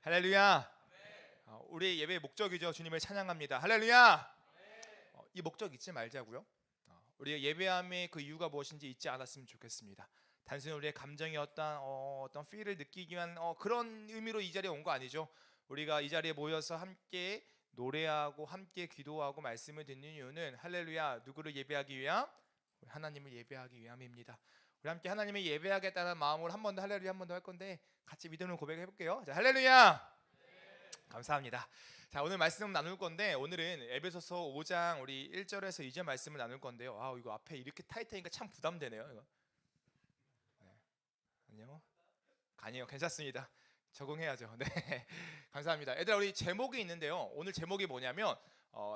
할렐루야. 우리의 예배의 목적이죠. 주님을 찬양합니다. 할렐루야. 이 목적 잊지 말자고요. 우리의 예배함의 그 이유가 무엇인지 잊지 않았으면 좋겠습니다. 단순히 우리의 감정이 어떤 feel을 느끼기 위한 그런 의미로 이 자리에 온 거 아니죠. 우리가 이 자리에 모여서 함께 노래하고 함께 기도하고 말씀을 듣는 이유는 할렐루야, 누구를 예배하기 위함? 하나님을 예배하기 위함입니다. 우리 함께 하나님을 예배하겠다는 마음으로 한 번 더 할렐루야 한 번 더 할 건데 같이 믿음을 고백해 볼게요. 자, 할렐루야. 감사합니다. 자, 오늘 말씀 나눌 건데 오늘은 에베소서 5장 우리 1절에서 2절 말씀을 나눌 건데요. 이거 앞에 이렇게 타이트하니까 참 부담되네요. 이거. 아니요. 아니요. 괜찮습니다. 적응해야죠. 네. 감사합니다. 얘들아, 우리 제목이 있는데요. 오늘 제목이 뭐냐면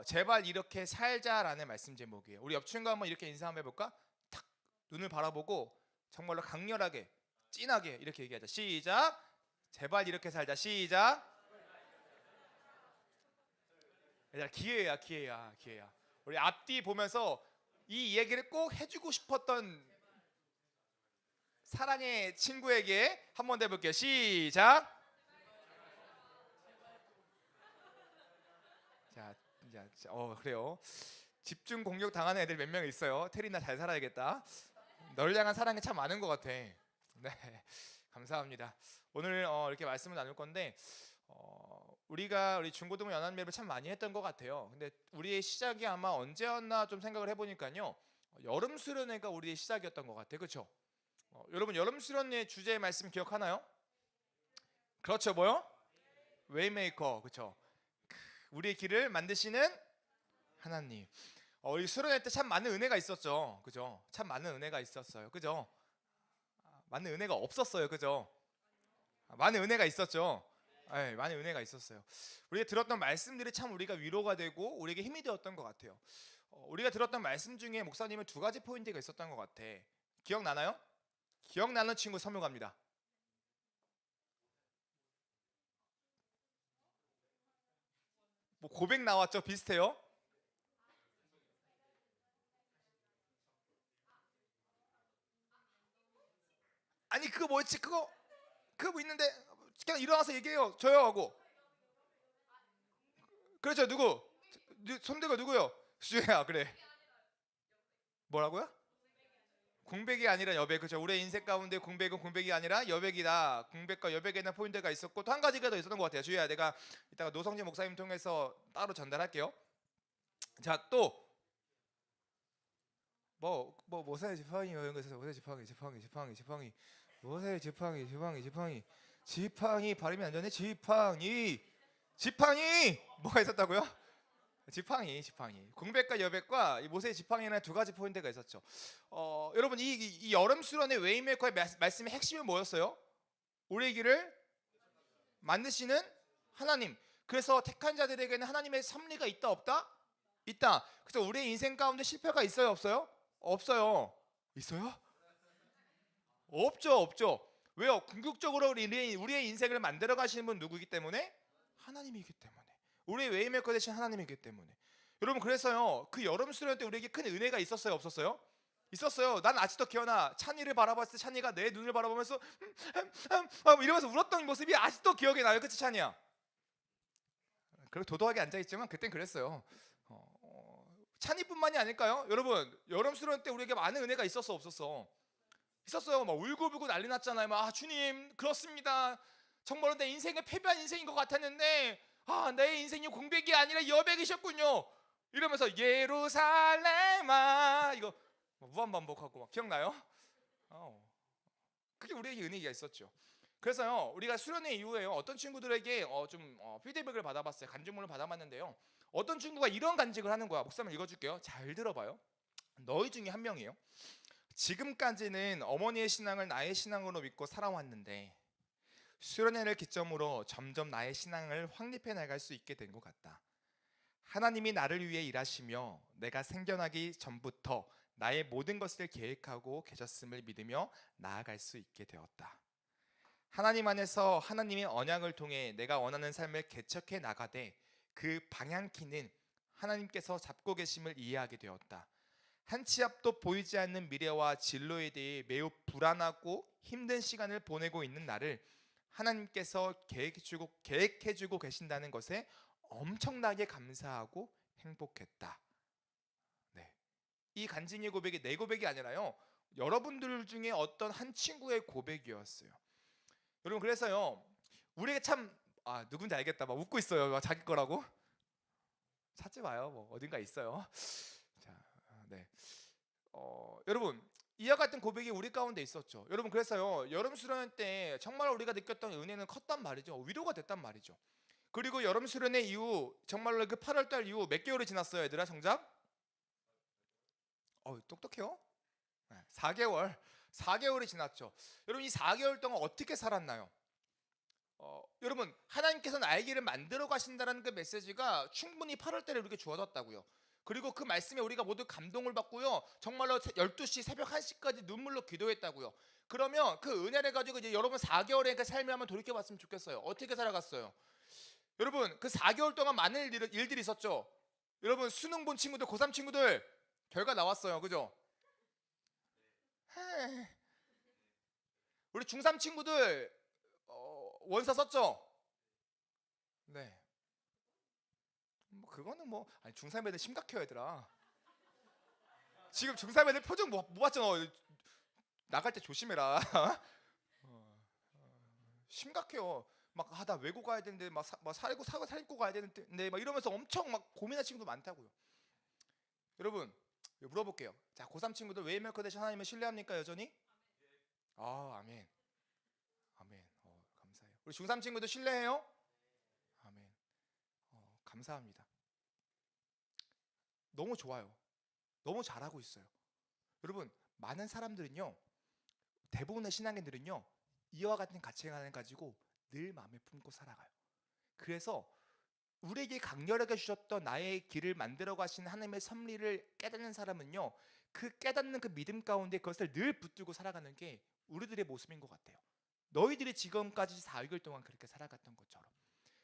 제발 이렇게 살자라는 말씀 제목이에요. 우리 옆 친구 한번 이렇게 인사 한번 해볼까? 탁 눈을 바라보고 정말로 강렬하게 진하게 이렇게 얘기하자. 시작. 제발 이렇게 살자. 시작. 얘들아, 기회야. 우리 앞뒤 보면서 이 얘기를 꼭 해주고 싶었던 사랑의 친구에게 한번 해볼게요. 시작. 자, 그래요. 집중 공격 당하는 애들 몇 명 있어요. 테리나 잘 살아야겠다. 널 향한 사랑이 참 많은 것 같아. 네, 감사합니다. 오늘 이렇게 말씀을 나눌 건데 우리가 우리 중고등부 연합예배를 참 많이 했던 것 같아요. 근데 우리의 시작이 아마 언제였나 좀 생각을 해보니까요. 여름 수련회가 우리의 시작이었던 것 같아요. 그렇죠? 여러분 여름 수련회 주제의 말씀 기억하나요? 그렇죠, 뭐요? 웨이메이커, 그렇죠? 우리의 길을 만드시는 하나님. 이 수련회 때 참 많은 은혜가 있었죠, 그죠? 참 많은 은혜가 있었어요, 그죠? 많은 은혜가 없었어요, 그죠? 많은 은혜가 있었죠. 네, 많은 은혜가 있었어요. 우리가 들었던 말씀들이 참 우리가 위로가 되고 우리에게 힘이 되었던 것 같아요. 우리가 들었던 말씀 중에 목사님은 두 가지 포인트가 있었던 것 같아. 기억나나요? 기억나는 친구 선물 갑니다. 뭐 고백 나왔죠? 비슷해요? 아니 그거 뭐였지? 그거 뭐 있는데 그냥 일어나서 얘기해요. 저요 하고. 그렇죠. 누구? 손대가 누구요? 수혜야. 그래. 뭐라고요? 공백이 아니라 여백. 그렇죠. 우리의 인생 가운데 공백은 공백이 아니라 여백이다. 공백과 여백에는 포인트가 있었고 또 한 가지가 더 있었던 것 같아요. 주희야, 내가 이따가 노성진 목사님 통해서 따로 전달할게요. 자, 또 모세 지팡이 이런 거에서 모세 지팡이 모세 지팡이 발음이 안 좋네. 지팡이 뭐가 있었다고요? 지팡이 공백과 여백과 이 모세의 지팡이라는 두 가지 포인트가 있었죠. 여러분 이 여름 수련의 웨이메이커의 말씀의 핵심은 뭐였어요? 우리의 길을 만드시는 하나님. 그래서 택한 자들에게는 하나님의 섭리가 있다 없다? 있다. 그래서 우리의 인생 가운데 실패가 있어요 없어요? 없어요. 있어요? 없죠. 왜요? 궁극적으로 우리의 인생을 만들어 가시는 분 누구이기 때문에? 하나님이기 때문에. 우리의 웨이메이커 되신 하나님이기 때문에. 여러분 그래서요 그 여름 수련 때 우리에게 큰 은혜가 있었어요 없었어요? 있었어요. 난 아직도 기억나. 찬이를 바라봤을 때 찬이가 내 눈을 바라보면서 이러면서 울었던 모습이 아직도 기억이 나요. 그치 찬이야? 그리고 도도하게 앉아있지만 그땐 그랬어요. 찬이뿐만이 아닐까요? 여러분 여름 수련 때 우리에게 많은 은혜가 있었어 없었어? 있었어요. 막 울고불고 난리 났잖아요. 주님 그렇습니다. 정말로 내 인생의 패배한 인생인 것 같았는데 내 인생이 공백이 아니라 여백이셨군요. 이러면서 예루살렘아 이거 무한반복하고 막 기억나요? 그게 우리에게 은혜가 있었죠. 그래서요 우리가 수련회 이후에 어떤 친구들에게 좀 피드백을 받아봤어요. 간증문을 받아봤는데요. 어떤 친구가 이런 간증을 하는 거야. 목사님 읽어줄게요. 잘 들어봐요. 너희 중에 한 명이에요. 지금까지는 어머니의 신앙을 나의 신앙으로 믿고 살아왔는데 수련회를 기점으로 점점 나의 신앙을 확립해 나갈 수 있게 된 것 같다. 하나님이 나를 위해 일하시며 내가 생겨나기 전부터 나의 모든 것을 계획하고 계셨음을 믿으며 나아갈 수 있게 되었다. 하나님 안에서 하나님의 언약을 통해 내가 원하는 삶을 개척해 나가되 그 방향키는 하나님께서 잡고 계심을 이해하게 되었다. 한 치 앞도 보이지 않는 미래와 진로에 대해 매우 불안하고 힘든 시간을 보내고 있는 나를 하나님께서 계획해주고 계신다는 것에 엄청나게 감사하고 행복했다. 네. 이 간증의 고백이 내 고백이 아니라요, 여러분들 중에 어떤 한 친구의 고백이었어요. 여러분, 그래서요, 우리가 참 누군지 알겠다 막 웃고 있어요. 막 자기 거라고 찾지 마요. 뭐 어딘가 있어요. 자, 네. 여러분, 이와 같은 고백이 우리 가운데 있었죠. 여러분, 그래서요, 여름 수련 때 정말 우리가 느꼈던 은혜는 컸단 말이죠. 위로가 됐단 말이죠. 그리고 여름 수련회 이후 정말로 그 8월 달 이후 몇 개월이 지났어요, 얘들아? 정작 똑똑해요. 4개월이 지났죠. 여러분, 이 4개월 동안 어떻게 살았나요? 여러분, 하나님께서 나의 길을 만들어 가신다는 그 메시지가 충분히 8월 달에 우리에게 주어졌다고요. 그리고 그 말씀에 우리가 모두 감동을 받고요, 정말로 12시 새벽 1시까지 눈물로 기도했다고요. 그러면 그 은혜를 가지고 이제 여러분 4개월의 그 삶을 한번 돌이켜 봤으면 좋겠어요. 어떻게 살아갔어요? 여러분, 그 4개월 동안 많은 일들이 있었죠. 여러분, 수능 본 친구들, 고3 친구들 결과 나왔어요. 그죠? 우리 중3 친구들 원서 썼죠? 네. 뭐 그거는 뭐 중3 애들 심각해요, 얘들아. 지금 중3 애들 표정 못 봤잖아. 나갈 때 조심해라. 심각해요. 막 나 외고 가야 되는데 막 사립고 가야 되는데 막 이러면서 엄청 막 고민할 친구도 많다고요. 여러분, 물어볼게요. 자, 고3 친구들 웨이메이커 되신 하나님을 신뢰합니까, 여전히? 아멘. 감사해요. 우리 중3 친구들 신뢰해요? 아멘. 감사합니다. 너무 좋아요. 너무 잘하고 있어요. 여러분, 많은 사람들은요, 대부분의 신앙인들은요, 이와 같은 가치관을 가지고 늘 마음에 품고 살아가요. 그래서 우리에게 강렬하게 주셨던 나의 길을 만들어 가신 하나님의 섭리를 깨닫는 사람은요, 그 깨닫는 그 믿음 가운데 그것을 늘 붙들고 살아가는 게 우리들의 모습인 것 같아요. 너희들이 지금까지 4개월 동안 그렇게 살아갔던 것처럼.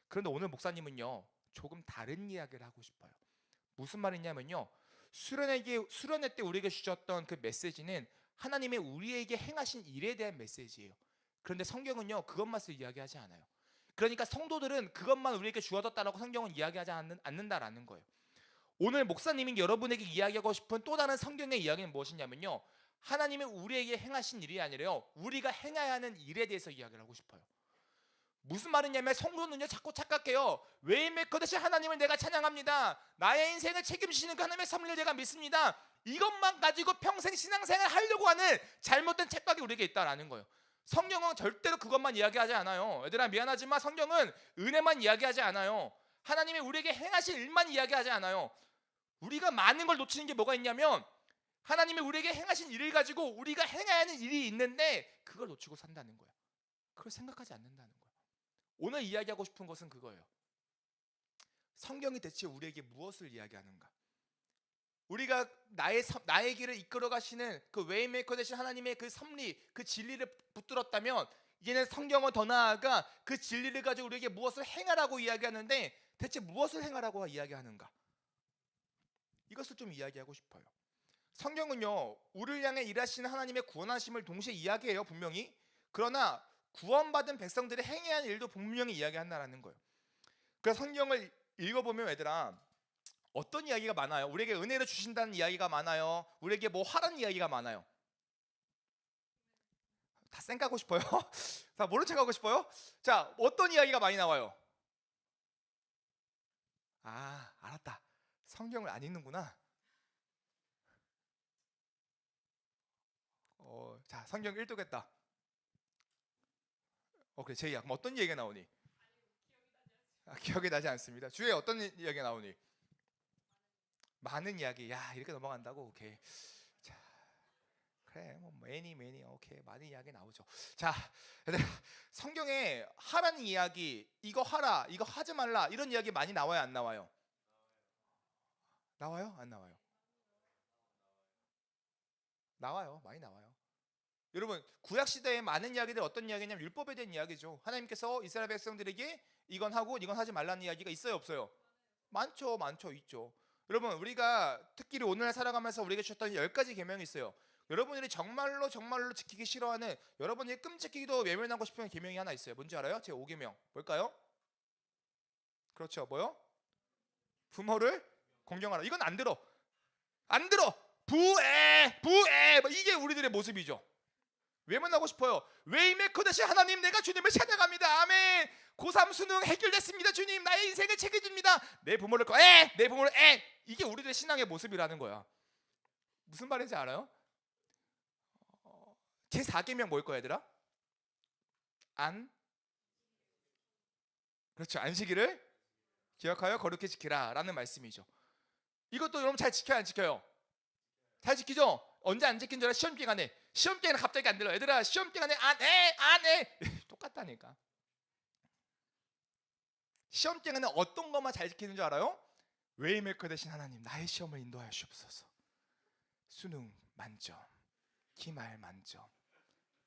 그런데 오늘 목사님은요, 조금 다른 이야기를 하고 싶어요. 무슨 말이냐면요, 수련회 때 우리에게 주셨던 그 메시지는 하나님의 우리에게 행하신 일에 대한 메시지예요. 그런데 성경은요, 그것만 이야기하지 않아요. 그러니까 성도들은 그것만 우리에게 주어졌다라고 성경은 이야기하지 않는다라는 거예요. 오늘 목사님이 여러분에게 이야기하고 싶은 또 다른 성경의 이야기는 무엇이냐면요, 하나님이 우리에게 행하신 일이 아니라요, 우리가 행해야 하는 일에 대해서 이야기를 하고 싶어요. 무슨 말이냐면, 성도는요 자꾸 착각해요. 웨이메이커 되신 하나님을 내가 찬양합니다. 나의 인생을 책임지시는 그 하나님의 섭리를 내가 믿습니다. 이것만 가지고 평생 신앙생활 하려고 하는 잘못된 착각이 우리에게 있다라는 거예요. 성경은 절대로 그것만 이야기하지 않아요. 얘들아, 미안하지만 성경은 은혜만 이야기하지 않아요. 하나님이 우리에게 행하실 일만 이야기하지 않아요. 우리가 많은 걸 놓치는 게 뭐가 있냐면, 하나님이 우리에게 행하신 일을 가지고 우리가 행해야 하는 일이 있는데 그걸 놓치고 산다는 거예요. 그걸 생각하지 않는다는 거예요. 오늘 이야기하고 싶은 것은 그거예요. 성경이 대체 우리에게 무엇을 이야기하는가? 우리가 나의 길을 이끌어 가시는 그 웨이메이커 되신 하나님의 그 섭리, 그 진리를 붙들었다면, 이제는 성경은 더 나아가 그 진리를 가지고 우리에게 무엇을 행하라고 이야기하는데, 대체 무엇을 행하라고 이야기하는가? 이것을 좀 이야기하고 싶어요. 성경은요, 우리를 향해 일하시는 하나님의 구원하심을 동시에 이야기해요, 분명히. 그러나 구원받은 백성들이 행해야 하는 일도 분명히 이야기한다는 거예요. 그래서 성경을 읽어보면 얘들아, 어떤 이야기가 많아요? 우리에게 은혜를 주신다는 이야기가 많아요. 우리에게 뭐 하라는 이야기가 많아요. 다 쌩까고 싶어요? 다 모른 척하고 싶어요? 자, 어떤 이야기가 많이 나와요? 알았다. 성경을 안 읽는구나. 자, 성경 읽도겠다. 그래, 제이야. 그럼 어떤 얘기가 나오니? 기억이 나지 않습니다. 주에 어떤 이야기가 나오니? 많은 이야기. 야, 이렇게 넘어간다고? 오케이. 자, 그래, 뭐 매니 오케이, 많은 이야기 나오죠. 자, 성경에 하라는 이야기, 이거 하라, 이거 하지 말라, 이런 이야기 많이 나와요, 안 나와요? 나와요? 안 나와요? 나와요. 많이 나와요. 여러분, 구약 시대에 많은 이야기들 어떤 이야기냐면 율법에 대한 이야기죠. 하나님께서 이스라엘 백성들에게 이건 하고 이건 하지 말라는 이야기가 있어요, 없어요? 많죠, 있죠. 여러분, 우리가 특히 오늘날 살아가면서 우리에게 주셨던 10가지 계명이 있어요. 여러분들이 정말로 정말로 지키기 싫어하는, 여러분들이 끔찍히기도 외면하고 싶은 계명이 하나 있어요. 뭔지 알아요? 제 5계명 뭘까요? 그렇죠. 뭐요? 부모를 공경하라. 이건 안 들어. 안 들어. 부에 뭐 이게 우리들의 모습이죠. 외면하고 싶어요. 웨이메이커 되신 하나님, 내가 주님을 찬양합니다. 아멘. 고3 수능 해결됐습니다. 주님, 나의 인생을 책임집니다. 내 부모를 내 부모를 이게 우리들의 신앙의 모습이라는 거야. 무슨 말인지 알아요? 제 4계명 뭘 거야, 얘들아? 그렇죠. 안식일을 기억하여 거룩히 지키라 라는 말씀이죠. 이것도 여러분 잘 지켜요, 안 지켜요? 잘 지키죠? 언제 안 지킨 줄 알아? 시험 기간에. 시험 기간에 갑자기 안 들어. 얘들아, 시험 기간에 안 해. 똑같다니까. 시험 기간에 어떤 것만 잘 지키는 줄 알아요? 웨이메이커 되신 하나님, 나의 시험을 인도하여 주옵소서. 수능 만점, 기말 만점,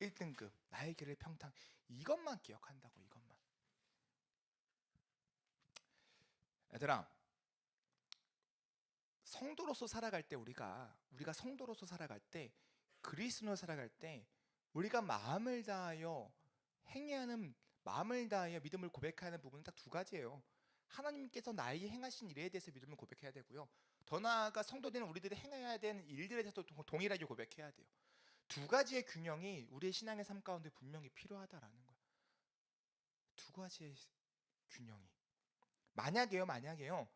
1등급, 나의 길을 평탄. 이것만 기억한다고. 이것만. 얘들아, 성도로서 살아갈 때 우리가 성도로서 살아갈 때, 그리스도로 살아갈 때 우리가 마음을 다하여 행하는, 마음을 다하여 믿음을 고백하는 부분은 딱 두 가지예요. 하나님께서 나에게 행하신 일에 대해서 믿음을 고백해야 되고요. 더 나아가 성도들은 우리들이 행해야 되는 일들에 대해서 동일하게 고백해야 돼요. 두 가지의 균형이 우리의 신앙의 삶 가운데 분명히 필요하다라는 거예요. 두 가지의 균형이. 만약에요.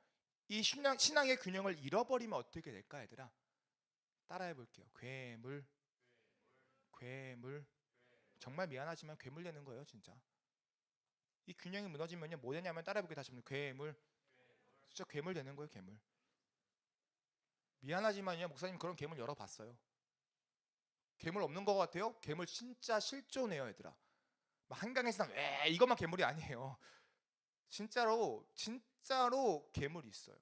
이 신앙의 균형을 잃어버리면 어떻게 될까, 얘들아? 따라해 볼게요. 괴물. 정말 미안하지만 괴물 되는 거예요, 진짜. 이 균형이 무너지면요, 뭐 되냐면, 따라해 볼게요. 다시 한번. 괴물. 진짜 괴물 되는 거예요, 괴물. 미안하지만요, 목사님 그런 괴물 열어봤어요. 괴물 없는 것 같아요? 괴물 진짜 실존해요, 얘들아. 한강에서 이것만 괴물이 아니에요. 진짜로 괴물이 있어요.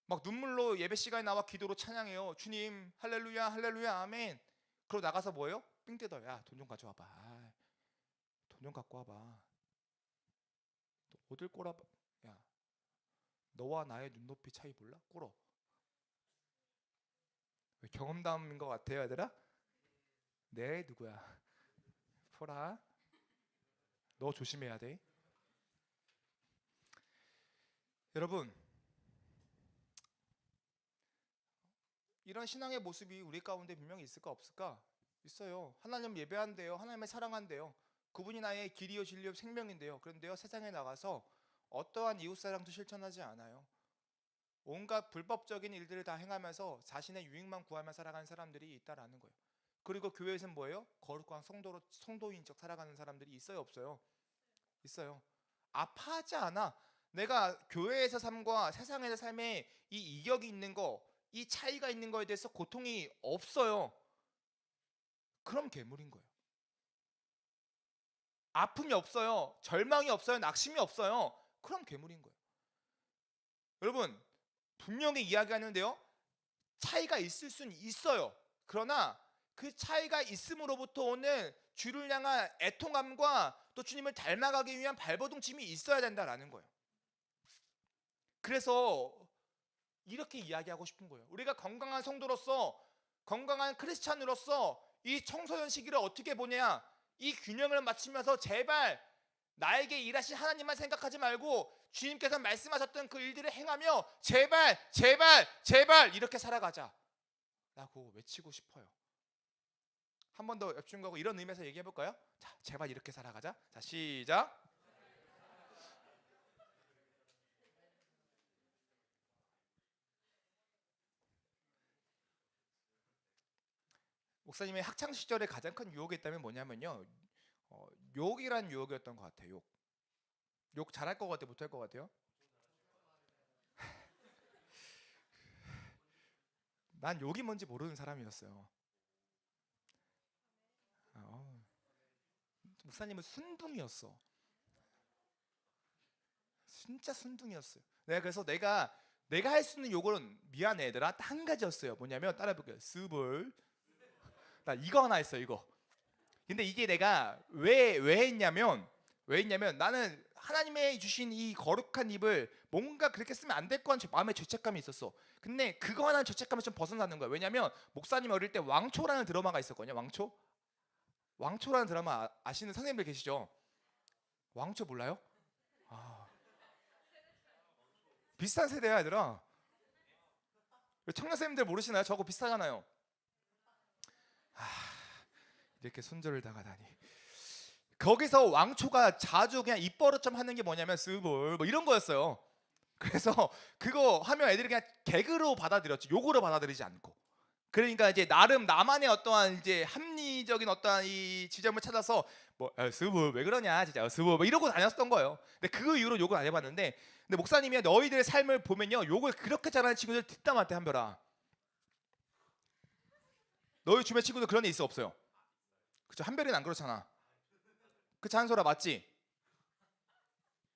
막 눈물로 예배 시간에 나와 기도로 찬양해요. 주님 할렐루야 할렐루야 아멘. 그러고 나가서 뭐예요? 삥 뜯어요. 야, 돈 좀 가져와봐. 돈 좀 갖고 와봐. 너 어딜 꼬라봐. 야, 너와 나의 눈높이 차이 몰라? 꿇어. 경험담인 것 같아요, 얘들아? 네, 누구야? 포라, 너 조심해야 돼. 여러분, 이런 신앙의 모습이 우리 가운데 분명히 있을까 없을까? 있어요. 하나님 예배한대요. 하나님을 사랑한대요. 그분이 나의 길이요 진리요 생명인데요. 그런데요, 세상에 나가서 어떠한 이웃사랑도 실천하지 않아요. 온갖 불법적인 일들을 다 행하면서 자신의 유익만 구하며 살아가는 사람들이 있다라는 거예요. 그리고 교회에서는 뭐예요? 거룩한 성도인 척 살아가는 사람들이 있어요, 없어요? 있어요. 아파하지 않아. 내가 교회에서 삶과 세상에서 삶에 이 이격이 있는 거, 이 차이가 있는 거에 대해서 고통이 없어요. 그럼 괴물인 거예요. 아픔이 없어요. 절망이 없어요. 낙심이 없어요. 그럼 괴물인 거예요. 여러분, 분명히 이야기하는데요, 차이가 있을 수는 있어요. 그러나 그 차이가 있음으로부터 오는 주를 향한 애통함과 또 주님을 닮아가기 위한 발버둥침이 있어야 된다라는 거예요. 그래서 이렇게 이야기하고 싶은 거예요. 우리가 건강한 성도로서, 건강한 크리스찬으로서 이 청소년 시기를 어떻게 보냐, 이 균형을 맞추면서 제발 나에게 일하신 하나님만 생각하지 말고 주님께서 말씀하셨던 그 일들을 행하며 제발 이렇게 살아가자 라고 외치고 싶어요. 한 번 더 옆중하고 이런 의미에서 얘기해 볼까요? 자, 제발 이렇게 살아가자. 자, 시작. 목사님의 학창 시절에 가장 큰 유혹이 있다면 뭐냐면요, 욕이란 유혹이었던 것 같아요. 욕 잘할 것 같아요, 못할 것 같아요? 난 욕이 뭔지 모르는 사람이었어요. 목사님은 순둥이었어. 진짜 순둥이였어요. 그래서 내가 할 수 있는 욕은, 미안해 얘들아, 딱 한 가지였어요. 뭐냐면, 따라해볼게요. 스볼. 나 이거 하나 했어, 이거. 근데 이게 내가 왜 했냐면 나는 하나님의 주신 이 거룩한 입을 뭔가 그렇게 쓰면 안 될 거란 마음의 죄책감이 있었어. 근데 그거 하나는 죄책감을 좀 벗어나는 거야. 왜냐면 목사님 어릴 때 왕초라는 드라마가 있었거든요. 왕초? 왕초라는 드라마 아시는 선생님들 계시죠? 왕초 몰라요? 아, 비슷한 세대야 얘들아. 청년 선생님들 모르시나요? 저거 비슷하잖아요. 이렇게 손절을 당하다니. 거기서 왕초가 자주 그냥 입버릇 좀 하는 게 뭐냐면 스볼 뭐 이런 거였어요. 그래서 그거 하면 애들이 그냥 개그로 받아들였지, 욕으로 받아들이지 않고. 그러니까 이제 나름 나만의 어떠한 이제 합리적인 어떠한 이 지점을 찾아서 뭐 스볼 왜 그러냐 진짜 스볼 뭐 이러고 다녔던 거예요. 근데 그 이후로 욕을 안 해봤는데, 근데 목사님이 너희들의 삶을 보면요, 욕을 그렇게 잘하는 친구들 뒷담한테 한별아. 너희 주변 친구들 그런 애 있어 없어요? 그쵸? 한별이는 안 그렇잖아. 그치 한솔아 맞지?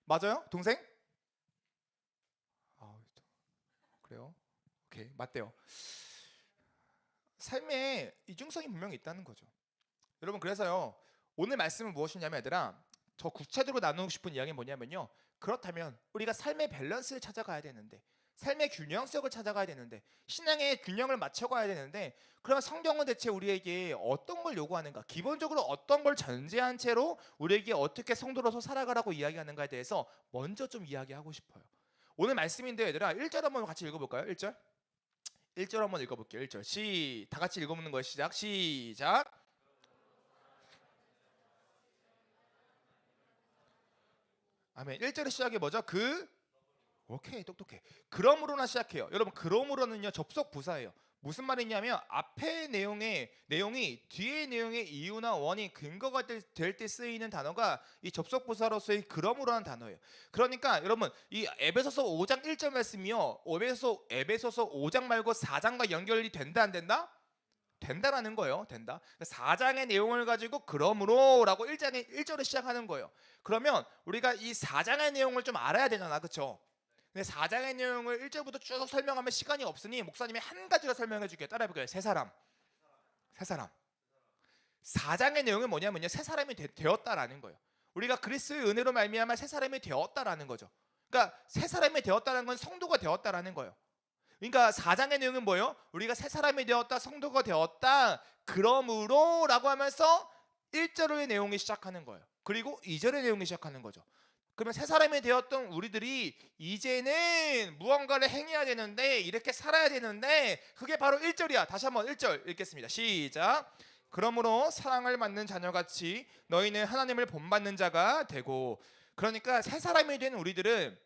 맞아요? 동생? 아, 그래요? 오케이 맞대요. 삶에 이중성이 분명히 있다는 거죠. 여러분 그래서요 오늘 말씀은 무엇이냐면 얘들아, 더 구체적으로 나누고 싶은 이야기는 뭐냐면요, 그렇다면 우리가 삶의 밸런스를 찾아가야 되는데, 삶의 균형성을 찾아가야 되는데, 신앙의 균형을 맞춰가야 되는데, 그러면 성경은 대체 우리에게 어떤 걸 요구하는가, 기본적으로 어떤 걸 전제한 채로 우리에게 어떻게 성도로서 살아가라고 이야기하는가에 대해서 먼저 좀 이야기하고 싶어요. 오늘 말씀인데 얘들아 1절 한번 같이 읽어볼까요? 1절 1절 한번 읽어볼게요. 1절 다 같이 읽어보는 거예요. 시작. 아멘. 1절의 시작이 뭐죠? 오케이 똑똑해. 그러므로나 시작해요. 여러분 그러므로는요 접속 부사예요. 무슨 말이냐면 앞에 내용이 뒤에 내용의 이유나 원인, 근거가 될 때 쓰이는 단어가 이 접속 부사로서의 그러므로라는 단어예요. 그러니까 여러분 이 에베소서 5장 1절 말씀이요, 에베소서 5장 말고 4장과 연결이 된다 안 된다? 된다라는 거예요. 된다. 4장의 내용을 가지고 그러므로라고 1절에 시작하는 거예요. 그러면 우리가 이 4장의 내용을 좀 알아야 되잖아. 그렇죠? 근데 4장의 내용을 1절부터 쭉 설명하면 시간이 없으니 목사님이 한 가지로 설명해 줄게요. 따라해 볼게요. 세 사람. 4장의 내용은 뭐냐면요, 새 사람이 되었다라는 거예요. 우리가 그리스도의 은혜로 말미암아 새 사람이 되었다라는 거죠. 그러니까 새 사람이 되었다는 건 성도가 되었다라는 거예요. 그러니까 4장의 내용은 뭐예요? 우리가 새 사람이 되었다, 성도가 되었다, 그러므로라고 하면서 1절의 내용이 시작하는 거예요. 그리고 2절의 내용이 시작하는 거죠. 그러면 새 사람이 되었던 우리들이 이제는 무언가를 행해야 되는데, 이렇게 살아야 되는데, 그게 바로 1절이야. 다시 한번 1절 읽겠습니다. 시작. 그러므로 사랑을 받는 자녀같이 너희는 하나님을 본받는 자가 되고. 그러니까 새 사람이 된 우리들은,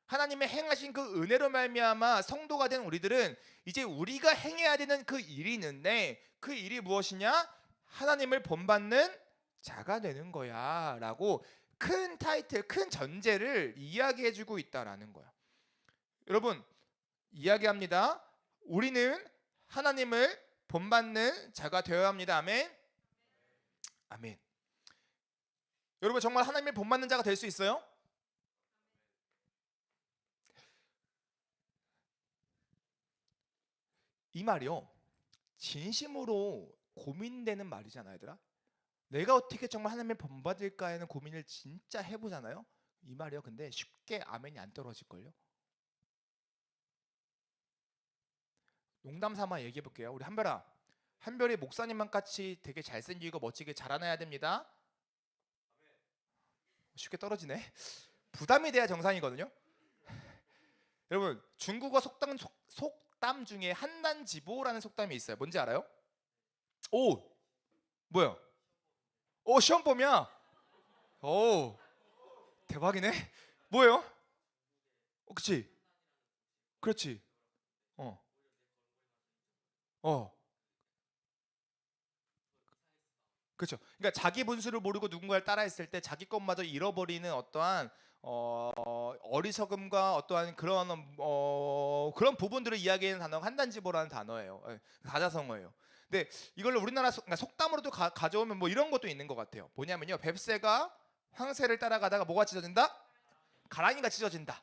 하나님의 행하신 그 은혜로 말미암아 성도가 된 우리들은 이제 우리가 행해야 되는 그 일이 있는데, 그 일이 무엇이냐? 하나님을 본받는 자가 되는 거야 라고 큰 타이틀, 큰 전제를 이야기해주고 있다라는 거야. 여러분 이야기합니다. 우리는 하나님을 본받는 자가 되어야 합니다. 아멘. 아멘. 여러분 정말 하나님을 본받는 자가 될 수 있어요? 이 말이요 진심으로 고민되는 말이잖아요 얘들아. 내가 어떻게 정말 하나님을 본받을까에는 고민을 진짜 해보잖아요. 이 말이요 근데 쉽게 아멘이 안 떨어질걸요. 농담 삼아 얘기해 볼게요. 우리 한별이 목사님만 같이 되게 잘생기고 멋지게 자라나야 됩니다. 쉽게 떨어지네. 부담이 돼야 정상이거든요. 여러분 중국어 속담 중에 한단지보라는 속담이 있어요. 뭔지 알아요? 오 뭐야? 오 시험범이야. 오 대박이네. 뭐예요? 그치? 그렇지. 어. 어. 그렇죠. 그러니까 자기 분수를 모르고 누군가를 따라했을 때 자기 것마저 잃어버리는 어떠한 어리석음과 어떠한 그런 부분들을 이야기하는 단어가 한단지보라는 단어예요. 사자성어예요. 근데 이걸 우리나라 그러니까 속담으로도 가져오면 뭐 이런 것도 있는 것 같아요. 뭐냐면요, 뱁새가 황새를 따라가다가 뭐가 찢어진다? 가랑이가 찢어진다.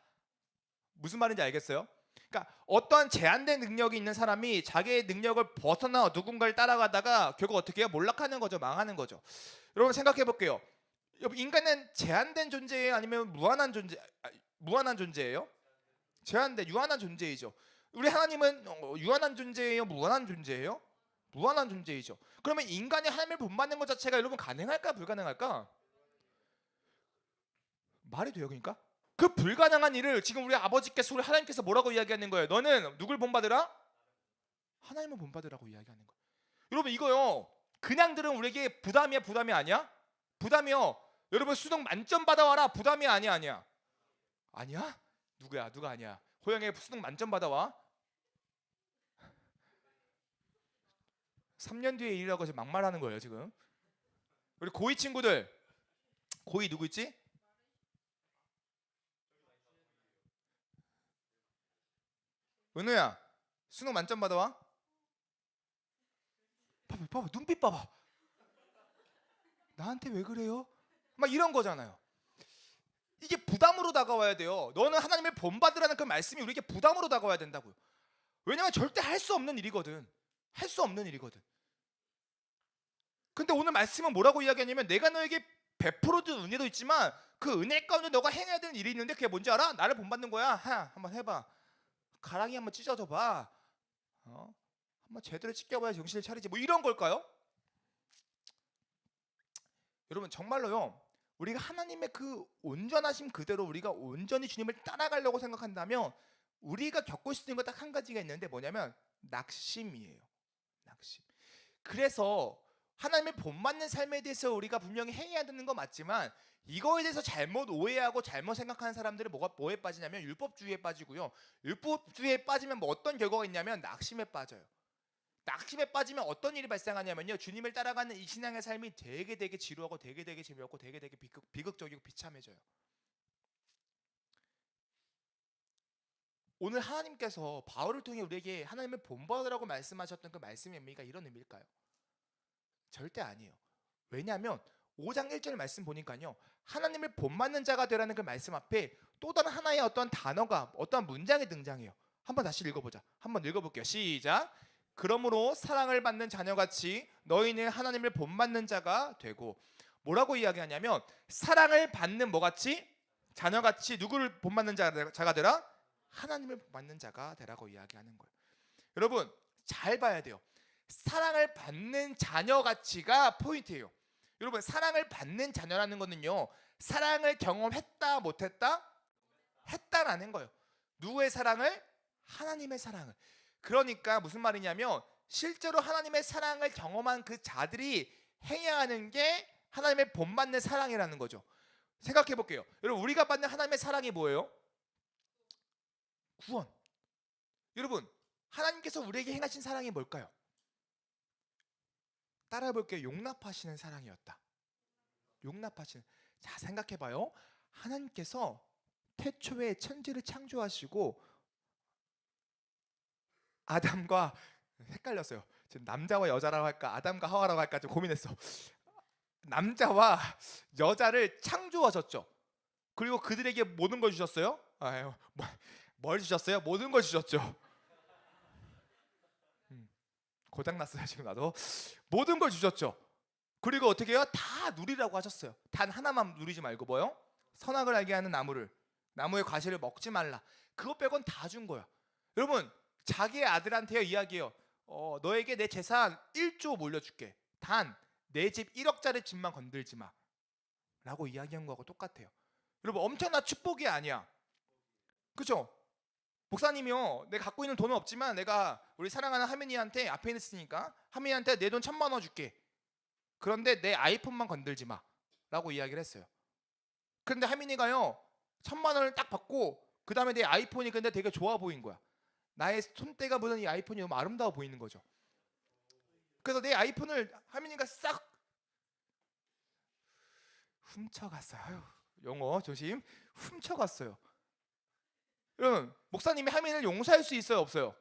무슨 말인지 알겠어요? 그러니까 어떠한 제한된 능력이 있는 사람이 자기의 능력을 벗어나 누군가를 따라가다가 결국 어떻게 해요? 몰락하는 거죠. 망하는 거죠. 여러분 생각해 볼게요. 여러분, 인간은 제한된 존재예요? 아니면 무한한 존재예요? 제한된, 유한한 존재이죠. 우리 하나님은 유한한 존재예요? 무한한 존재예요? 무한한 존재이죠. 그러면 인간이 하나님을 본받는 것 자체가 여러분 가능할까 불가능할까? 말이 돼요? 그러니까 그 불가능한 일을 지금 우리 아버지께서, 우리 하나님께서 뭐라고 이야기하는 거예요? 너는 누굴 본받으라? 하나님을 본받으라고 이야기하는 거예요. 여러분, 이거요 그냥 들으면 우리에게 부담이야 부담이 아니야? 부담이요. 여러분, 수능 만점 받아와라. 부담이 아니야 아니야? 아니야? 누가 아니야? 호영이 수능 만점 받아와. 3년 뒤에 일이라고 지금 막말하는 거예요 지금. 우리 고2 친구들, 고2 누구 있지? 은우야, 수능 만점 받아와. 봐봐 눈빛 봐봐. 나한테 왜 그래요? 막 이런 거잖아요. 이게 부담으로 다가와야 돼요. 너는 하나님을 본받으라는 그 말씀이 우리에게 부담으로 다가와야 된다고요. 왜냐면 절대 할 수 없는 일이거든. 할 수 없는 일이거든. 근데 오늘 말씀은 뭐라고 이야기하냐면, 내가 너에게 베풀어준 은혜도 있지만 그 은혜 가운데 너가 행해야 되는 일이 있는데, 그게 뭔지 알아? 나를 본받는 거야. 한번 해봐. 가랑이 한번 찢어져 봐. 한번 제대로 찢겨봐야 정신을 차리지. 뭐 이런 걸까요? 여러분, 정말로요, 우리가 하나님의 그 온전하심 그대로 우리가 온전히 주님을 따라가려고 생각한다면 우리가 겪을 수 있는 거 딱 한 가지가 있는데, 뭐냐면 낙심이에요. 낙심. 그래서 하나님을 본받는 삶에 대해서 우리가 분명히 행해야 되는 거 맞지만, 이거에 대해서 잘못 오해하고 잘못 생각하는 사람들은 뭐에 빠지냐면 율법주의에 빠지고요. 율법주의에 빠지면 뭐 어떤 결과가 있냐면 낙심에 빠져요. 낙심에 빠지면 어떤 일이 발생하냐면요, 주님을 따라가는 이 신앙의 삶이 되게 지루하고 되게 재미없고 되게 비극적이고 비참해져요. 오늘 하나님께서 바울을 통해 우리에게 하나님을 본받으라고 말씀하셨던 그 말씀의 의미가 이런 의미일까요? 절대 아니에요. 왜냐하면 5장 1절 말씀 보니까요, 하나님을 본받는 자가 되라는 그 말씀 앞에 또 다른 하나의 어떤 단어가, 어떤 문장이 등장해요. 한번 다시 읽어보자. 한번 읽어볼게요. 시작. 그러므로 사랑을 받는 자녀같이 너희는 하나님을 본받는 자가 되고. 뭐라고 이야기하냐면, 사랑을 받는 뭐같이? 자녀같이 누구를 본받는 자가 되라? 하나님을 본받는 자가 되라고 이야기하는 거예요. 여러분, 잘 봐야 돼요. 사랑을 받는 자녀가치가 포인트예요. 여러분, 사랑을 받는 자녀라는 거는요, 사랑을 경험했다 못했다? 했다라는 거예요. 누구의 사랑을? 하나님의 사랑을. 그러니까 무슨 말이냐면, 실제로 하나님의 사랑을 경험한 그 자들이 행해야 하는 게 하나님의 본받는 사랑이라는 거죠. 생각해 볼게요. 여러분, 우리가 받는 하나님의 사랑이 뭐예요? 구원. 여러분, 하나님께서 우리에게 행하신 사랑이 뭘까요? 따라해 볼게요. 용납하시는 사랑이었다. 용납하시는. 자, 생각해 봐요. 하나님께서 태초에 천지를 창조하시고 아담과, 헷갈렸어요. 지금 남자와 여자라고 할까, 아담과 하와라고 할까 좀 고민했어. 남자와 여자를 창조하셨죠. 그리고 그들에게 모든 걸 주셨어요. 뭘 주셨어요? 모든 걸 주셨죠. 고장났어요 지금 나도. 모든 걸 주셨죠. 그리고 어떻게 해요? 다 누리라고 하셨어요. 단 하나만 누리지 말고 뭐요? 선악을 알게 하는 나무의 과실을 먹지 말라. 그것 빼곤 다 준 거야. 여러분, 자기의 아들한테요 이야기해요. 너에게 내 재산 1조 몰려줄게. 단 내 집 1억짜리 집만 건들지 마 라고 이야기한 거하고 똑같아요. 여러분, 엄청난 축복이 아니야. 그죠? 목사님이요, 내가 갖고 있는 돈은 없지만 내가 우리 사랑하는 하민이한테, 앞에 있으니까 하민이한테 내 돈 1,000만 원 줄게. 그런데 내 아이폰만 건들지 마 라고 이야기를 했어요. 근데 하민이가요 1,000만 원을 딱 받고 그 다음에 내 아이폰이 근데 되게 좋아 보인 거야. 나의 손때가 묻은 이 아이폰이 너무 아름다워 보이는 거죠. 그래서 내 아이폰을 하민이가 싹 훔쳐갔어요. 아유, 영어 조심. 훔쳐갔어요. 여러분, 목사님이 하민이를 용서할 수 있어요 없어요?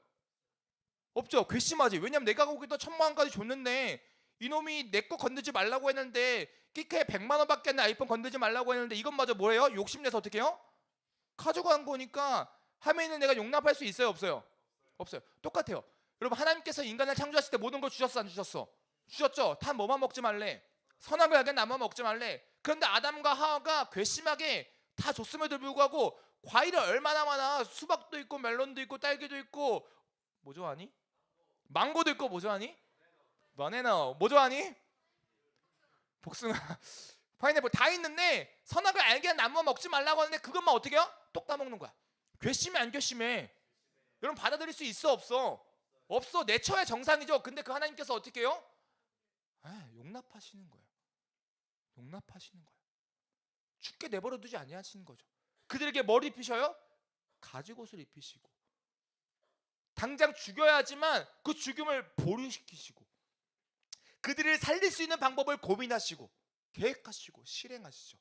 없죠. 괘씸하지. 왜냐면 내가 거기다 1,000만 원까지 줬는데 이놈이 내 거 건들지 말라고 했는데, 끼케 100만 원밖에 안 된 아이폰 건들지 말라고 했는데 이것마저 뭐예요? 욕심내서 어떻게 해요? 가져간 거니까 하민이는 내가 용납할 수 있어요 없어요? 없어요. 똑같아요. 여러분, 하나님께서 인간을 창조하실 때 모든 걸 주셨어 안 주셨어? 주셨죠. 단 뭐만 먹지 말래? 선악을 알게 나만 먹지 말래. 그런데 아담과 하와가 괘씸하게 다 줬음에도 불구하고 과일이 얼마나 많아. 수박도 있고 멜론도 있고 딸기도 있고 뭐 좋아하니? 망고도 있고 뭐 좋아하니? 바나나 뭐 좋아하니? 복숭아 파인애플 다 있는데 선악을 알게 한 나무만 먹지 말라고 하는데 그것만 어떻게 해요? 똑 따먹는 거야. 괘씸해 안 괘씸해? 여러분 받아들일 수 있어 없어? 없어. 내쳐야 정상이죠. 근데 그 하나님께서 어떻게 해요? 용납하시는 거예요. 용납하시는 거예요. 죽게 내버려 두지 아니하시는 거죠. 그들에게 뭘 입히셔요? 가죽옷을 입히시고 당장 죽여야 하지만 그 죽음을 보류시키시고 그들을 살릴 수 있는 방법을 고민하시고 계획하시고 실행하시죠.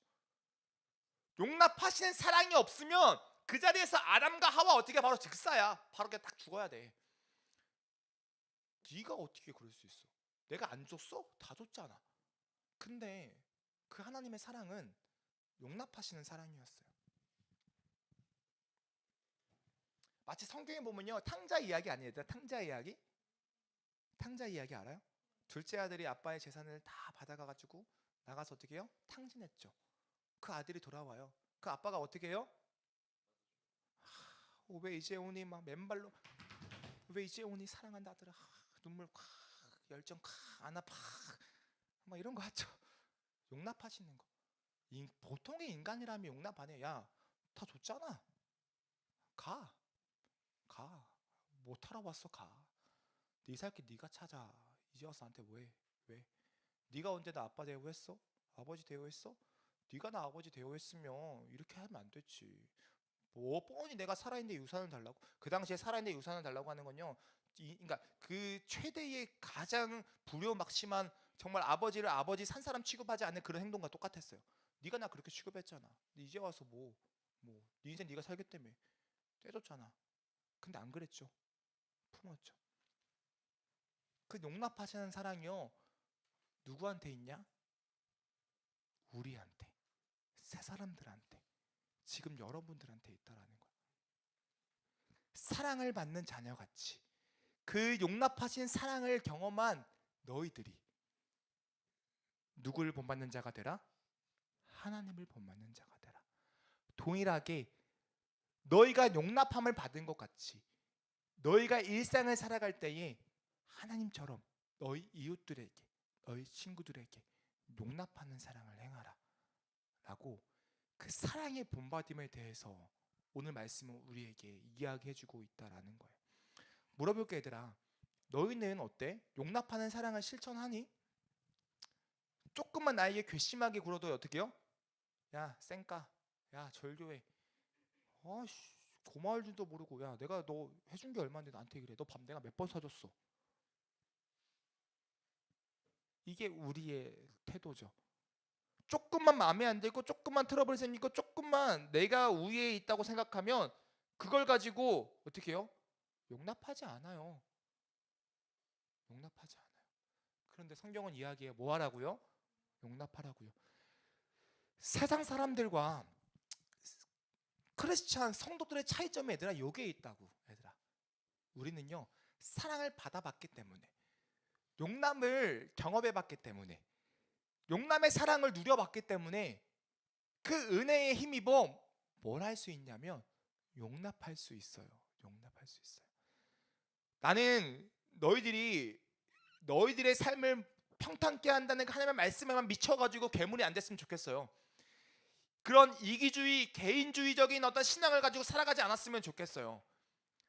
용납하시는 사랑이 없으면 그 자리에서 아담과 하와 어떻게 바로 즉사야. 바로 그냥 딱 죽어야 돼. 네가 어떻게 그럴 수 있어? 내가 안 줬어? 다 줬잖아. 근데 그 하나님의 사랑은 용납하시는 사랑이었어요. 마치 성경에 보면요, 탕자 이야기 아니에요? 탕자 이야기? 탕자 이야기 알아요? 둘째 아들이 아빠의 재산을 다 받아가가지고 나가서 어떻게 해요? 탕진했죠. 그 아들이 돌아와요. 그 아빠가 어떻게 해요? 왜 이제 오니 막 맨발로 왜 이제 오니 사랑한다 아들아. 눈물 콱 열정 콱 안 아파 막 이런 거 하죠. 용납하시는 거. 보통의 인간이라면 용납 안 해. 야, 다 줬잖아. 가. 못 하러 왔어. 가. 네 살 길 네가 찾아. 이제 와서 나한테 왜? 네가 언제 나 아빠 대우했어? 아버지 대우했어? 네가 나 아버지 대우했으면 이렇게 하면 안 됐지. 뭐 뻔히 내가 살아있는데 유산을 달라고. 그 당시에 살아있는데 유산을 달라고 하는 건요, 그러니까 그 최대의 가장 불효막심한 정말 아버지를 아버지 산 사람 취급하지 않는 그런 행동과 똑같았어요. 네가 나 그렇게 취급했잖아. 이제 와서 네 인생 네가 살겠다며 떼줬잖아. 근데 안 그랬죠. 품었죠. 그 용납하시는 사랑이요, 누구한테 있냐? 우리한테, 새 사람들한테, 지금 여러분들한테 있다라는 거야. 사랑을 받는 자녀같이 그 용납하신 사랑을 경험한 너희들이 누구를 본받는 자가 되라? 하나님을 본받는 자가 되라. 동일하게 너희가 용납함을 받은 것 같이 너희가 일상을 살아갈 때에 하나님처럼 너희 이웃들에게, 너희 친구들에게 용납하는 사랑을 행하라 라고 그 사랑의 본받음에 대해서 오늘 말씀은 우리에게 이야기해주고 있다라는 거예요. 물어볼게 얘들아, 너희는 어때? 용납하는 사랑을 실천하니? 조금만 나에게 괘씸하게 굴어도 어떻게 해요? 야 쌩까, 야 절교해, 아씨 고마울 줄도 모르고, 야 내가 너 해준 게 얼마인데 나한테 그래, 너 밥 내가 몇 번 사줬어. 이게 우리의 태도죠. 조금만 마음에 안 들고 조금만 트러블 생기고 조금만 내가 우위에 있다고 생각하면 그걸 가지고 어떻게 해요? 용납하지 않아요. 용납하지 않아요. 그런데 성경은 이야기해 뭐 하라고요? 용납하라고요. 세상 사람들과 크리스찬 성도들의 차이점이 얘들아 여기에 있다고. 얘들아, 우리는요 사랑을 받아봤기 때문에, 용남을 경험해봤기 때문에, 용남의 사랑을 누려봤기 때문에 그 은혜에 힘입어 뭘 할 수 있냐면 용납할 수 있어요. 용납할 수 있어요. 나는 너희들의 삶을 평탄케 한다는 하나님의 말씀에만 미쳐가지고 괴물이 안 됐으면 좋겠어요. 그런 이기주의, 개인주의적인 어떤 신앙을 가지고 살아가지 않았으면 좋겠어요.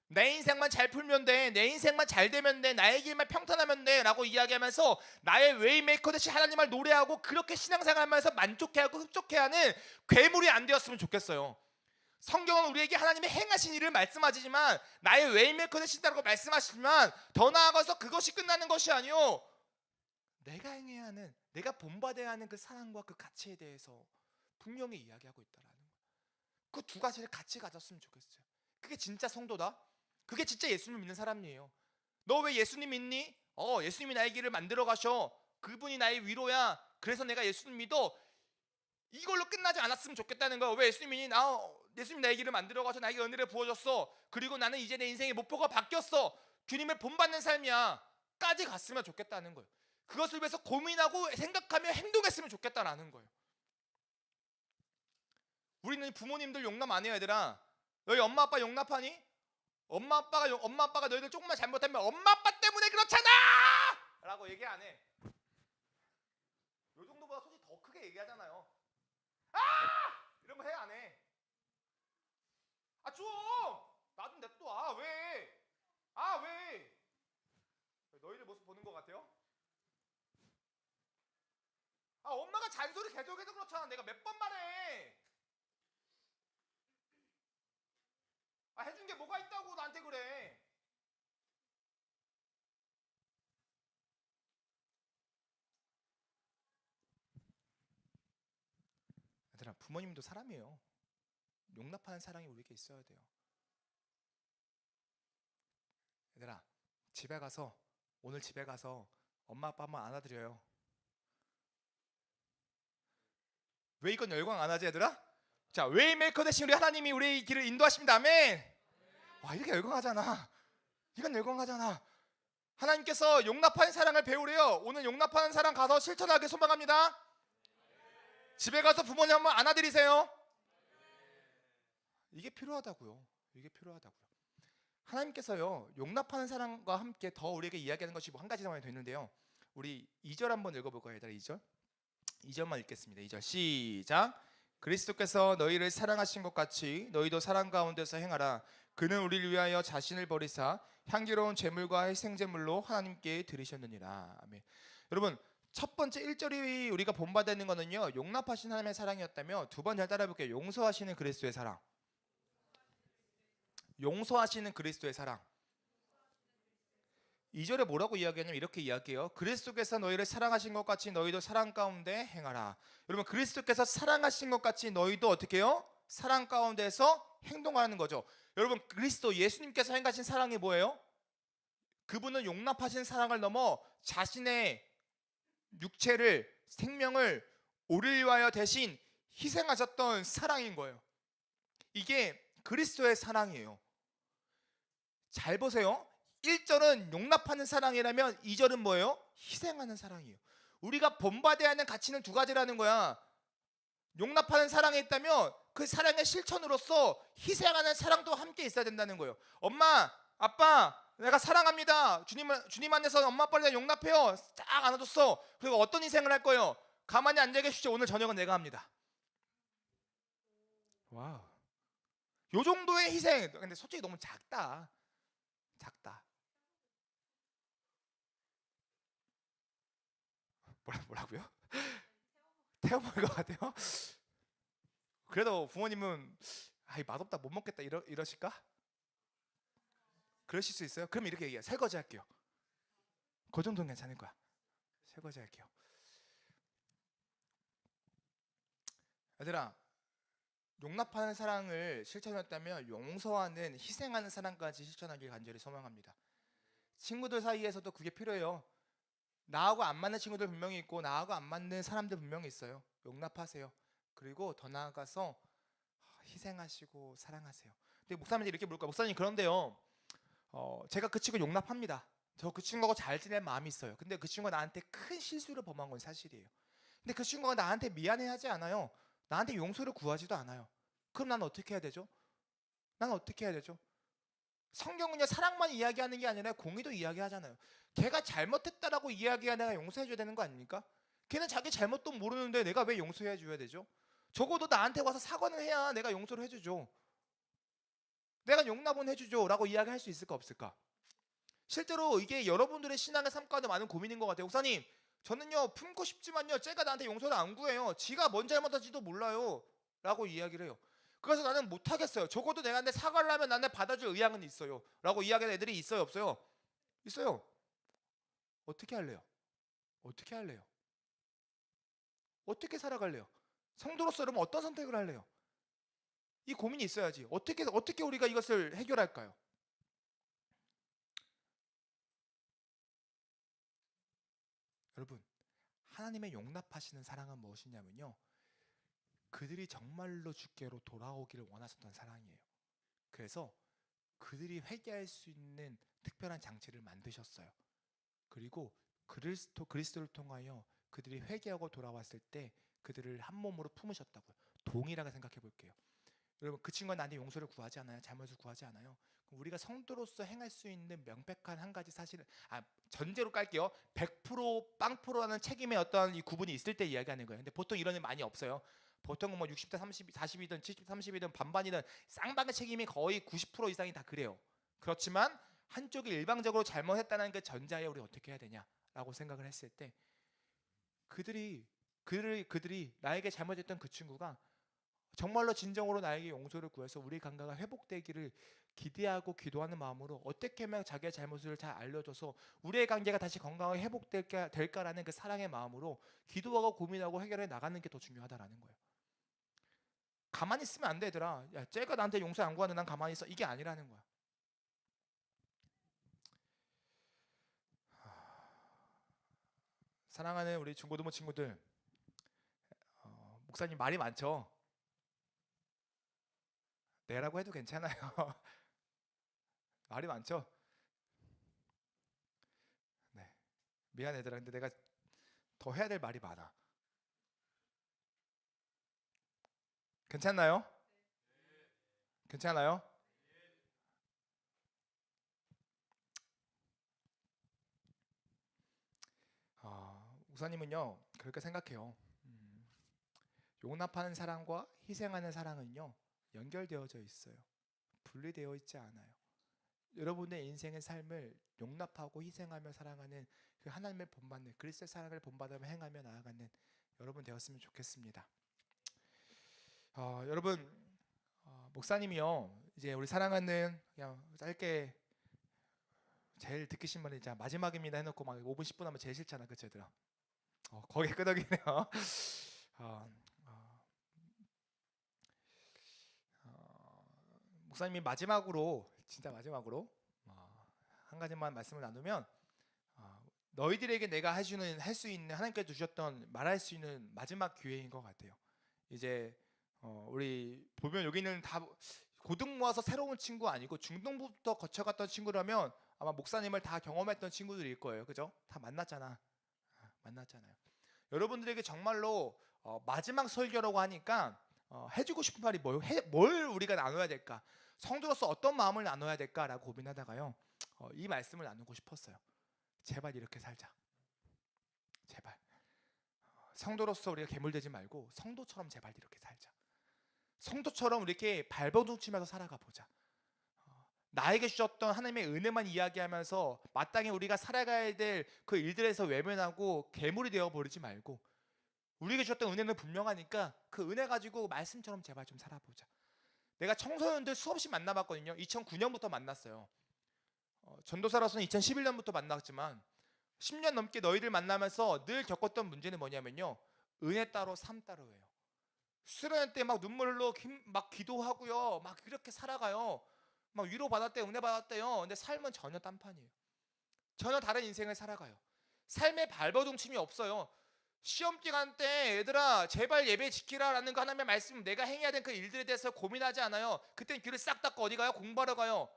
내 인생만 잘 풀면 돼, 내 인생만 잘 되면 돼, 나의 길만 평탄하면 돼 라고 이야기하면서 나의 웨이메이커 대신 하나님을 노래하고 그렇게 신앙생활하면서 만족해하고 흡족해하는 괴물이 안 되었으면 좋겠어요. 성경은 우리에게 하나님의 행하신 일을 말씀하시지만, 나의 웨이메이커 되신다고 말씀하시지만, 더 나아가서 그것이 끝나는 것이 아니요, 내가 행해야 하는, 내가 본받아야 하는 그 사랑과 그 가치에 대해서 분명히 이야기하고 있다라는 거예요. 그 두 가지를 같이 가졌으면 좋겠어요. 그게 진짜 성도다. 그게 진짜 예수님 믿는 사람이에요. 너 왜 예수님 믿니? 예수님이 나의 길을 만들어 가셔. 그분이 나의 위로야. 그래서 내가 예수님 믿어. 이걸로 끝나지 않았으면 좋겠다는 거예요. 왜 예수님 믿니? 예수님 나의 길을 만들어 가셔. 나에게 은혜를 부어줬어. 그리고 나는 이제 내 인생의 목표가 바뀌었어. 주님을 본받는 삶이야. 까지 갔으면 좋겠다는 거예요. 그것을 위해서 고민하고 생각하며 행동했으면 좋겠다라는 거예요. 우리는 부모님들 용납 안 해요, 얘들아. 너희 엄마 아빠 용납하니? 엄마 아빠가 너희들 조금만 잘못하면 엄마 아빠 때문에 그렇잖아! 라고 얘기 안 해. 요 정도보다 솔직히 더 크게 얘기하잖아요. 아! 이런 거 해, 안 해? 아, 좀! 나 좀 냅둬. 왜? 왜? 너희들 모습 보는 것 같아요? 엄마가 잔소리 계속해서 그렇잖아. 내가 몇 번 말해. 해준 게 뭐가 있다고 나한테 그래. 얘들아, 부모님도 사람이에요. 용납하는 사랑이 우리에게 있어야 돼요. 얘들아, 오늘 집에 가서 엄마 아빠 한번 안아드려요. 왜 이건 열광 안 하지, 얘들아? 자, 웨이메이커 대신 우리 하나님이 우리의 길을 인도하십니다. 아멘. 와, 이렇게 열광하잖아. 이건 열광하잖아. 하나님께서 용납하는 사랑을 배우래요. 오늘 용납하는 사랑 가서 실천하게 소망합니다. 집에 가서 부모님 한번 안아드리세요. 이게 필요하다고요. 하나님께서요, 용납하는 사랑과 함께 더 우리에게 이야기하는 것이 한 가지 더 있는데요. 우리 2절 한번 읽어볼까요, 얘들아? 2절만 읽겠습니다. 2절 시작. 그리스도께서 너희를 사랑하신 것 같이 너희도 사랑 가운데서 행하라. 그는 우리를 위하여 자신을 버리사 향기로운 제물과 희생제물로 하나님께 드리셨느니라. 아멘. 여러분, 첫 번째 1절이 우리가 본받는 거는요, 용납하신 하나님의 사랑이었다며, 두 번 잘 따라해볼게요. 용서하시는 그리스도의 사랑. 용서하시는 그리스도의 사랑. 2절에 뭐라고 이야기하냐면 이렇게 이야기해요. 그리스도께서 너희를 사랑하신 것 같이 너희도 사랑 가운데 행하라. 여러분, 그리스도께서 사랑하신 것 같이 너희도 어떻게 해요? 사랑 가운데서 행동하는 거죠. 여러분, 그리스도 예수님께서 행하신 사랑이 뭐예요? 그분은 용납하신 사랑을 넘어 자신의 육체를, 생명을 우리를 위하여 대신 희생하셨던 사랑인 거예요. 이게 그리스도의 사랑이에요. 잘 보세요. 1절은 용납하는 사랑이라면 2절은 뭐예요? 희생하는 사랑이에요. 우리가 본받아야 하는 가치는 두 가지라는 거야. 용납하는 사랑이 있다면 그 사랑의 실천으로서 희생하는 사랑도 함께 있어야 된다는 거예요. 엄마, 아빠, 내가 사랑합니다. 주님 안에서 엄마 아빠를 용납해요. 딱 안아줬어. 그리고 어떤 희생을 할 거예요? 가만히 앉아 계십시오. 오늘 저녁은 내가 합니다. 와우. 요 정도의 희생. 근데 솔직히 너무 작다. 뭐라고요? 태워먹을 것 같아요? 그래도 부모님은 맛없다, 못 먹겠다 이러실까? 그러실 수 있어요? 그럼 이렇게 얘기해요. 설거지 할게요. 그 정도는 괜찮을 거야. 설거지 할게요. 얘들아, 용납하는 사랑을 실천했다면 용서하는, 희생하는 사랑까지 실천하길 간절히 소망합니다. 친구들 사이에서도 그게 필요해요. 나하고 안 맞는 친구들 분명히 있고 나하고 안 맞는 사람들 분명히 있어요. 용납하세요. 그리고 더 나아가서 희생하시고 사랑하세요. 근데 목사님들이 이렇게 물을까? 목사님, 그런데요, 제가 그 친구 용납합니다. 저 그 친구하고 잘 지낼 마음이 있어요. 근데 그 친구가 나한테 큰 실수를 범한 건 사실이에요. 근데 그 친구가 나한테 미안해하지 않아요. 나한테 용서를 구하지도 않아요. 그럼 난 어떻게 해야 되죠? 성경은요, 사랑만 이야기하는 게 아니라 공의도 이야기하잖아요. 걔가 잘못했다라고 이야기해야 내가 용서해줘야 되는 거 아닙니까? 걔는 자기 잘못도 모르는데 내가 왜 용서해줘야 되죠? 적어도 나한테 와서 사과는 해야 내가 용서를 해주죠. 내가 용납은 해주죠 라고 이야기할 수 있을까 없을까? 실제로 이게 여러분들의 신앙의 삶 가운데 많은 고민인 것 같아요. 목사님, 저는요 품고 싶지만요 쟤가 나한테 용서를 안 구해요. 지가 뭔 잘못한지도 몰라요 라고 이야기를 해요. 그래서 나는 못하겠어요. 적어도 내가 내 사과를 하면 나한테 받아줄 의향은 있어요 라고 이야기하는 애들이 있어요 없어요? 있어요. 어떻게 할래요? 어떻게 살아갈래요? 성도로서 여러분 어떤 선택을 할래요? 이 고민이 있어야지. 어떻게 우리가 이것을 해결할까요? 여러분, 하나님의 용납하시는 사랑은 무엇이냐면요, 그들이 정말로 주께로 돌아오기를 원하셨던 사랑이에요. 그래서 그들이 회개할 수 있는 특별한 장치를 만드셨어요. 그리고 그리스도를 통하여 그들이 회개하고 돌아왔을 때 그들을 한 몸으로 품으셨다고요. 동일하게 생각해 볼게요. 여러분, 그 친구가 나한테 용서를 구하지 않아요? 잘못을 구하지 않아요? 그럼 우리가 성도로서 행할 수 있는 명백한 한 가지 사실은, 전제로 깔게요. 100% 빵프로라는 책임의 어떤 이 구분이 있을 때 이야기하는 거예요. 근데 보통 이런 일 많이 없어요. 보통은 뭐 60대 30, 40이든 70, 30이든 반반이든 쌍방의 책임이 거의 90% 이상이 다 그래요. 그렇지만 한쪽이 일방적으로 잘못했다는 그 전자에 우리 어떻게 해야 되냐라고 생각을 했을 때, 그들이 나에게 잘못했던 그 친구가 정말로 진정으로 나에게 용서를 구해서 우리 관계가 회복되기를 기대하고 기도하는 마음으로 어떻게 하면 자기의 잘못을 잘 알려줘서 우리의 관계가 다시 건강하게 회복될까라는 그 사랑의 마음으로 기도하고 고민하고 해결해 나가는 게 더 중요하다라는 거예요. 가만히 있으면 안 돼, 얘들아. 야, 쟤가 나한테 용서 안 구하는데 난 가만히 있어. 이게 아니라는 거야. 사랑하는 우리 중고등부 친구들, 목사님 말이 많죠? 내라고 해도 괜찮아요. 말이 많죠? 네, 미안 얘들아. 근데 내가 더 해야 될 말이 많아. 괜찮나요? 괜찮아요? 목사님은요 그렇게 생각해요. 용납하는 사랑과 희생하는 사랑은요 연결되어져 있어요. 분리되어 있지 않아요. 여러분의 인생의 삶을 용납하고 희생하며 사랑하는 그 하나님의 본받는 그리스도의 사랑을 본받으며 행하며 나아가는 여러분 되었으면 좋겠습니다. 여러분, 목사님이요 이제 우리 사랑하는, 그냥 짧게 제일 듣기 싫은 말이 자 마지막입니다 해놓고 막 5분 10분 하면 제일 싫잖아, 그치 얘들아? 거기에 끄덕이네요. 어, 목사님이 마지막으로, 진짜 마지막으로 한 가지만 말씀을 나누면, 너희들에게 내가 할 수 있는, 하나님께서 주셨던 말할 수 있는 마지막 기회인 것 같아요. 이제 우리 보면 여기는 다 고등 모아서 새로운 친구 아니고 중등부터 거쳐갔던 친구라면 아마 목사님을 다 경험했던 친구들일 거예요. 그죠? 다 만났잖아요. 여러분들에게 정말로 마지막 설교라고 하니까 해주고 싶은 말이 뭘 우리가 나눠야 될까? 성도로서 어떤 마음을 나눠야 될까라고 고민하다가요 이 말씀을 나누고 싶었어요. 제발 이렇게 살자. 제발 성도로서 우리가 괴물되지 말고 성도처럼 제발 이렇게 살자. 성도처럼 이렇게 발버둥치면서 살아가 보자. 나에게 주셨던 하나님의 은혜만 이야기하면서 마땅히 우리가 살아가야 될 그 일들에서 외면하고 괴물이 되어버리지 말고, 우리에게 주셨던 은혜는 분명하니까 그 은혜 가지고 말씀처럼 제발 좀 살아보자. 내가 청소년들 수없이 만나봤거든요. 2009년부터 만났어요. 전도사로서는 2011년부터 만났지만 10년 넘게 너희들 만나면서 늘 겪었던 문제는 뭐냐면요, 은혜 따로 삶 따로예요. 수련회 때 막 눈물 흘러 막 기도하고요, 막 이렇게 살아가요. 막 위로 받았대요, 은혜 받았대요. 근데 삶은 전혀 딴판이에요. 전혀 다른 인생을 살아가요. 삶의 발버둥침이 없어요. 시험 기간 때 얘들아 제발 예배 지키라라는 그 하나님의 말씀, 내가 행해야 될 그 일들에 대해서 고민하지 않아요. 그땐 귀를 싹 닫고 어디 가요? 공부하러 가요.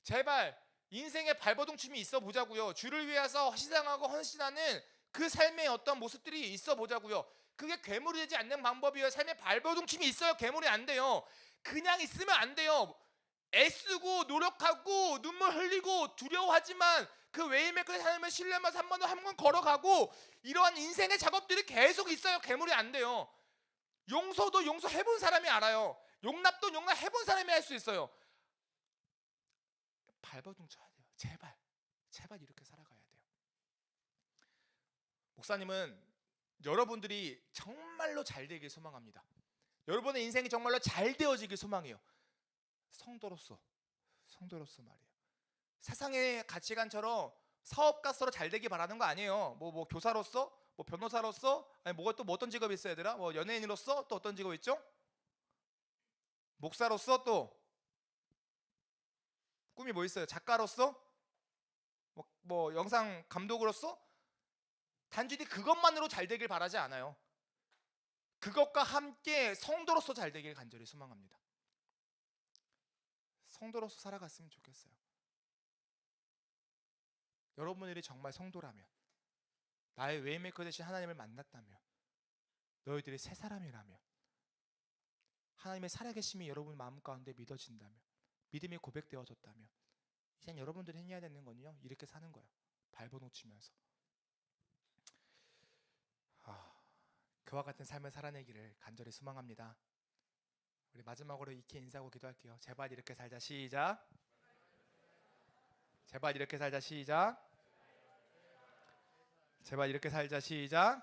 제발 인생의 발버둥침이 있어 보자고요. 주를 위해서 희생하고 헌신하는 그 삶의 어떤 모습들이 있어 보자고요. 그게 괴물이 되지 않는 방법이에요. 삶의 발버둥침이 있어요. 괴물이 안 돼요. 그냥 있으면 안 돼요. 애쓰고 노력하고 눈물 흘리고 두려워하지만 그 웨이메이커의 삶을 신뢰하면서 한 번 한 번 걸어가고, 이러한 인생의 작업들이 계속 있어요. 괴물이 안 돼요. 용서도 용서해본 사람이 알아요. 용납도 용납해본 사람이 할 수 있어요. 발버둥 쳐야 돼요. 제발 이렇게 살아가야 돼요. 목사님은 여러분들이 정말로 잘 되길 소망합니다. 여러분의 인생이 정말로 잘 되어지길 소망해요. 성도로서 말이에요. 세상의 가치관처럼 사업가로서 잘 되기 바라는 거 아니에요. 뭐 교사로서, 뭐 변호사로서, 아니 뭐 어떤 직업이 있어요, 얘들아? 뭐 연예인으로서 또 어떤 직업 있죠? 목사로서, 또 꿈이 뭐 있어요? 작가로서, 뭐 영상 감독으로서. 단순히 그것만으로 잘 되길 바라지 않아요. 그것과 함께 성도로서 잘 되길 간절히 소망합니다. 성도로서 살아갔으면 좋겠어요. 여러분들이 정말 성도라면, 나의 웨이메이커 되신 하나님을 만났다면, 너희들이 새 사람이라면 하나님의 살아계심이 여러분 마음 가운데 믿어진다면, 믿음이 고백되어졌다면, 이제 여러분들이 해야 되는 건요, 이렇게 사는 거예요. 밟아놓치면서. 그와 같은 삶을 살아내기를 간절히 소망합니다. 우리 마지막으로 익히 인사하고 기도할게요. 제발 이렇게 살자. 시작. 제발 이렇게 살자. 시작. 제발 이렇게 살자. 시작.